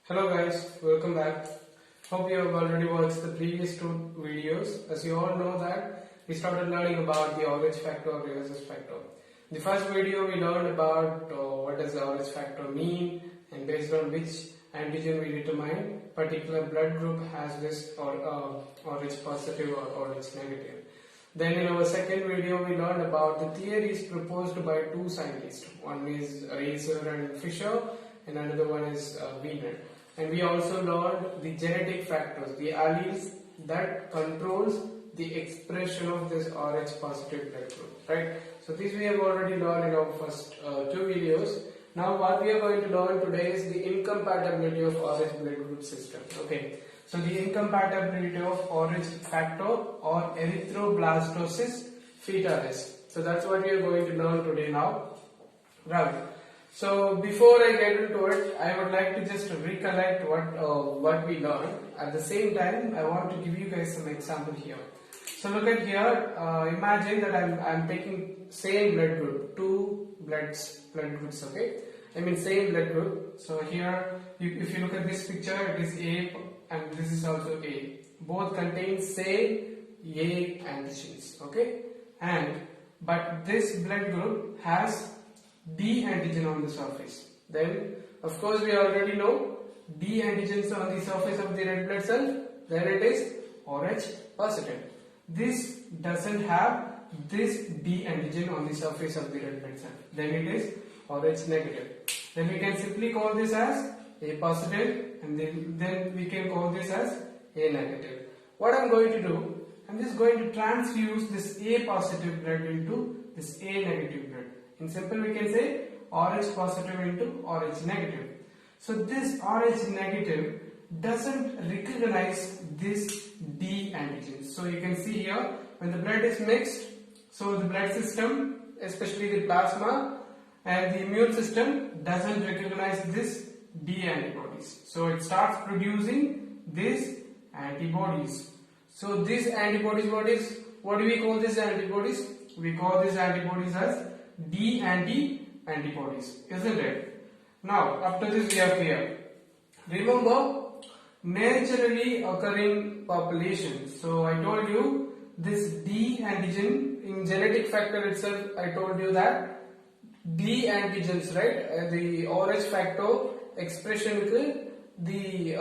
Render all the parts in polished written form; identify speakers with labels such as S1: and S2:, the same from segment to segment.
S1: Hello guys, welcome back. Hope you have already watched the previous two videos. As you all know that we started learning about the RH factor or rhesus factor. In the first video we learned about what does the RH factor mean, and based on which antigen we determine particular blood group has this RH positive or RH negative. Then in our second video we learned about the theories proposed by two scientists. One is Razor and Fisher and another one is Wiener. And we also learned the genetic factors, the alleles that controls the expression of this RH positive blood group, right? So this we have already learned in our first two videos. Now what we are going to learn today is the incompatibility of RH blood group system. Okay, so the incompatibility of RH factor or Erythroblastosis Foetalis. So that's what we are going to learn today now. Right. So before I get into it, I would like to just recollect what we learned. At the same time, I want to give you guys some example here. So look at here. Imagine that I'm taking same blood group, two blood groups. Okay, I mean same blood group. So here, if you look at this picture, it is A and this is also A. Both contain same A antigens. Okay, but this blood group has D antigen on the surface. Then of course we already know D antigens on the surface of the red blood cell, then it is RH positive. This doesn't have this D antigen on the surface of the red blood cell, then it is RH negative. Then we can simply call this as A positive, and then we can call this as A negative. What I'm going to do, I'm just going to transfuse this A positive blood into this A negative blood. In simple we can say RH positive into RH negative. So this RH negative doesn't recognize this D antigen. So you can see here when the blood is mixed, so the blood system, especially the plasma and the immune system, doesn't recognize this D antibodies. So it starts producing these antibodies. So these antibodies, what do we call these antibodies? We call these antibodies as D antibodies, isn't it? Now, up to this we are clear. Remember, naturally occurring population. So I told you this D antigen in genetic factor itself. I told you that D antigens, right? The RH factor expression, the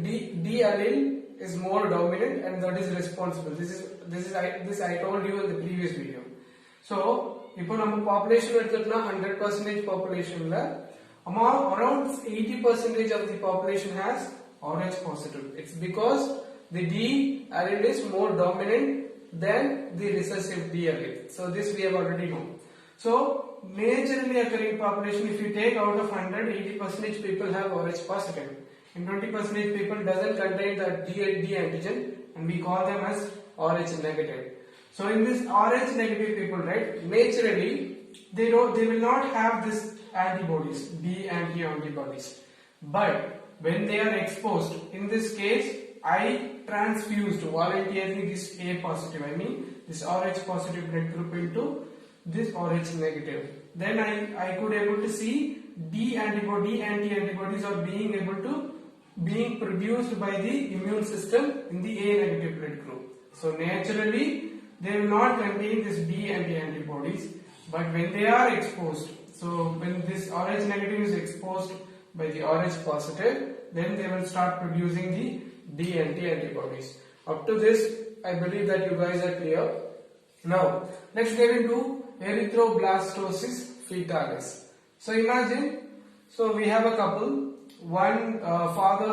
S1: D allele is more dominant, and that is responsible. This I told you in the previous video. So இப்போ நம்ம population எடுத்துட்டோம்னா 100% populationல around 80% of the population has RH positive. It's because the D allele is more dominant than the recessive D allele. So this we have already known. So naturally occurring population, if you take out of 100, 80% people have RH positive, and 20% people doesn't contain the D antigen, and we call them as RH negative. So in this RH negative people, right, naturally they will not have this antibodies, D antibodies. But when they are exposed, in this case I transfused voluntarily this A positive, I mean this RH positive blood group into this RH negative. Then I could able to see D antibodies are being produced by the immune system in the A negative blood group. So naturally they will not contain this D antibodies, but when they are exposed, so when this RH negative is exposed by the RH positive, then they will start producing the D antibodies. Up to this, I believe that you guys are clear. Now, let's get into Erythroblastosis Foetalis. So imagine, so we have a couple. One father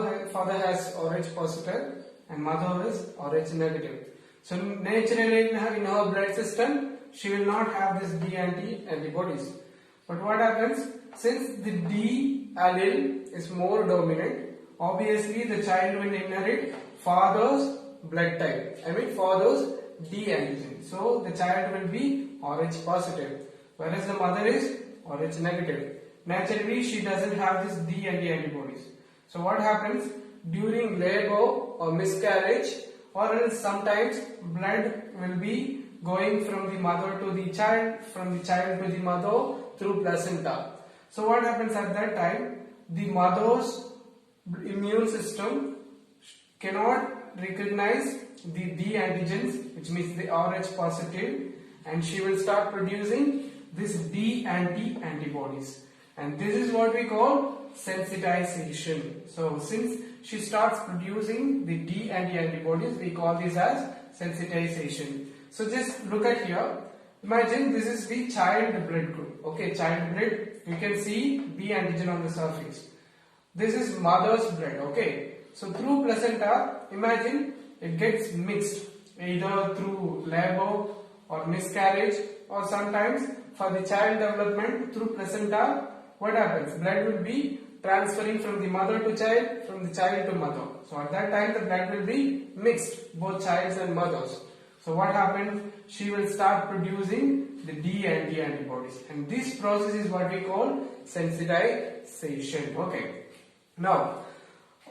S1: has RH positive and mother is RH negative. So naturally in her blood system, she will not have this D antibodies. But what happens, since the D allele is more dominant, obviously the child will inherit father's blood type, I mean father's D antigen. So the child will be RH positive, whereas the mother is RH negative. Naturally she doesn't have this D antibodies. So what happens during labor or miscarriage, or else sometimes blood will be going from the mother to the child, from the child to the mother through placenta. So what happens at that time, the mother's immune system cannot recognize the D antigens, which means the Rh positive, and she will start producing this D anti antibodies, and this is what we call sensitization. So since she starts producing the D anti antibodies, we call this as sensitization. So just look at here. Imagine this is the child blood group. Okay, child blood. You can see B antigen on the surface. This is mother's blood. Okay. So through placenta, imagine it gets mixed either through labor or miscarriage, or sometimes for the child development through placenta. What happens? Blood will be transferring from the mother to child, from the child to mother. So at that time the blood will be mixed, both childs and mothers. So what happens? She will start producing the D anti antibodies, and this process is what we call sensitization. Okay. Now,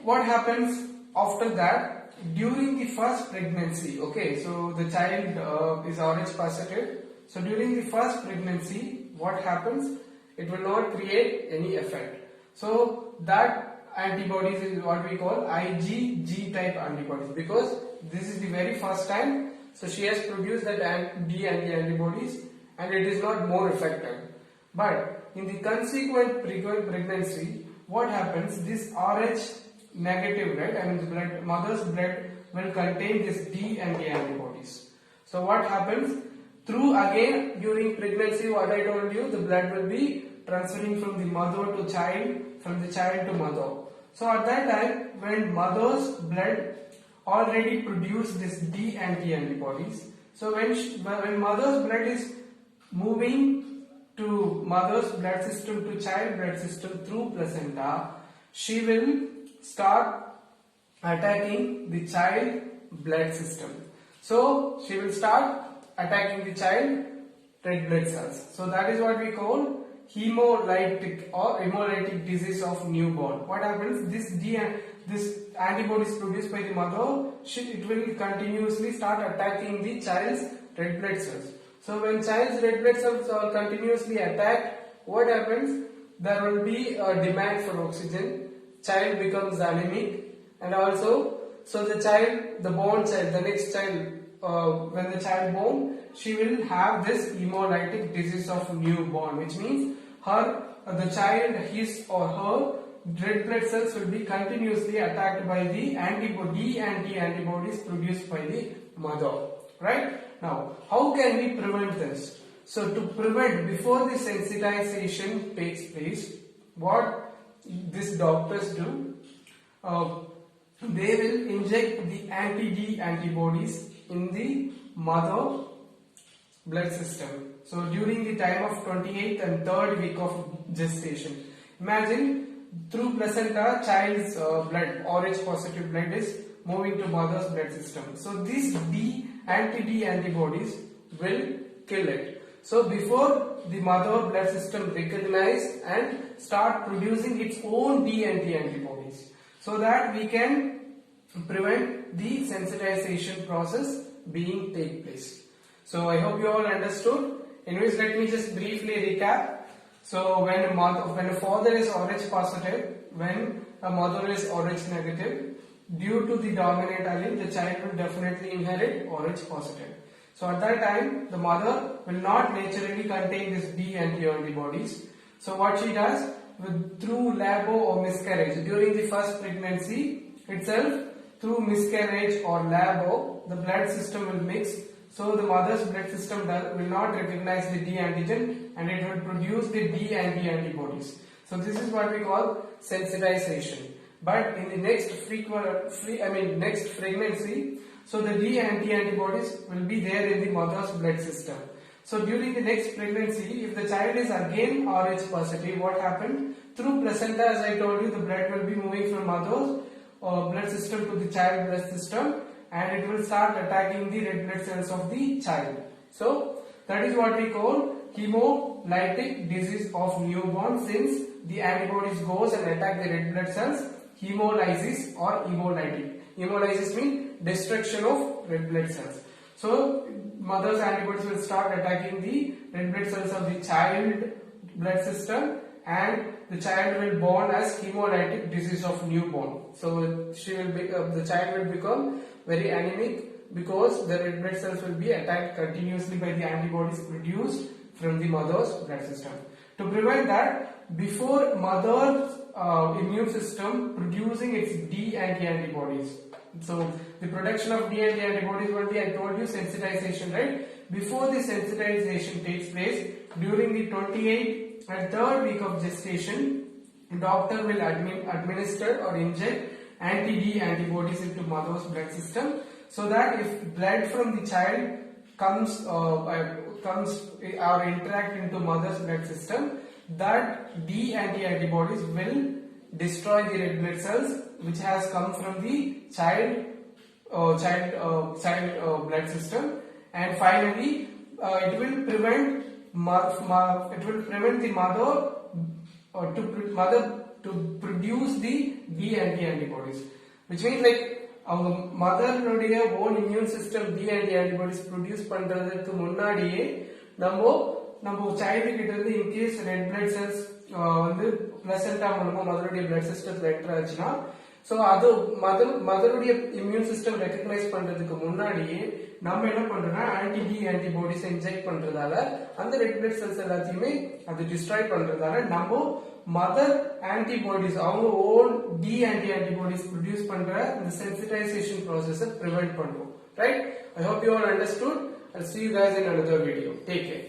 S1: what happens after that? During the first pregnancy, okay, so the child is Rh positive. So during the first pregnancy, what happens? It will not create any effect. So that antibodies is what we call IgG type antibodies, because this is the very first time. So she has produced that D anti antibodies, and it is not more effective. But in the consequent pregnancy, what happens? This Rh negative blood, I mean the blood, mother's blood will contain this D anti antibodies. So what happens? Through again during pregnancy, what I told you, the blood will be transferring from the mother to child, from the child to mother. So at that time, when mother's blood already produced this D anti antibodies, so when mother's blood is moving to mother's blood system to child blood system through placenta, she will start attacking the child blood system. So she will start attacking the child red blood cells. So that is what we call hemolytic or hemolytic disease of newborn. What happens? This antibodies produced by the mother, it will continuously start attacking the child's red blood cells. So when child's red blood cells are continuously attacked, what happens? There will be a demand for oxygen. Child becomes anemic, and also, so the child, the born child, the next child, when the child born, she will have this hemolytic disease of newborn, which means the child, his or her red blood cells will be continuously attacked by the anti-antibodies produced by the mother. Right? Now, how can we prevent this? So to prevent, before the sensitization takes place, what these doctors do, they will inject the anti-D antibodies in the mother blood system. So during the time of 28th and 3rd week of gestation, imagine through placenta, child's blood, Rh positive blood is moving to mother's blood system. So these anti-D antibodies will kill it. So before the mother blood system recognize and start producing its own D anti antibodies, so that we can prevent the sensitization process being take place. So I hope you all understood. Anyways, let me just briefly recap. So when a father is Rh positive, when a mother is Rh negative, due to the dominant allele, the child will definitely inherit Rh positive. So at that time, the mother will not naturally contain this D antibodies. So what she does, through labor or miscarriage, during the first pregnancy itself, through miscarriage or labor, the blood system will mix. So the mother's blood system will not recognize the D antigen, and it will produce the D antibodies. So this is what we call sensitization. But in the next next pregnancy, so the D antibodies will be there in the mother's blood system. So during the next pregnancy, if the child is again Rh positive, what happened? Through placenta, as I told you, the blood will be moving from mother's blood system to the child blood system, and it will start attacking the red blood cells of the child. So that is what we call hemolytic disease of newborn. Since the antibodies goes and attack the red blood cells, hemolysis or hemolytic. Hemolysis means destruction of red blood cells. So mother's antibodies will start attacking the red blood cells of the child blood system, and the child will born as hemolytic disease of newborn. So she will be, the child will become very anemic because the red blood cells will be attacked continuously by the antibodies produced from the mother's blood system. To prevent that, before mother's immune system producing its D antibodies, so the production of D antibodies only I told you sensitization, right? Before the sensitization takes place, during the 28th and 3rd week of gestation, doctor will administer or inject anti-D antibodies into mother's blood system, so that if blood from the child comes or interact into mother's blood system, that D antibodies will destroy the red blood cells which has come from the child blood system, and finally it will prevent the mother to produce the D antibodies, which means like our mother own immune system D antibodies produce பண்றதுக்கு முன்னாடியே நம்ம child கிட்ட இருந்து in case red blood cells வந்து placenta மூலமா மதருடைய blood systemல enter ஆச்சுனா, so அது மதருடைய immune system recognize பண்றதுக்கு முன்னாடியே நம்ம என்ன பண்றோம்னா anti-D antibodies இன்ஜெக்ட் பண்றதால அந்த red blood cells எல்லாத்தையுமே அது destroy பண்றதால நம்ம மதர் antibodies அவங்க own D antibodies produce பண்ற இந்த sensitization process prevent பண்ணுவோம். Right? I hope you all understood. I'll see you guys in another video. Take care.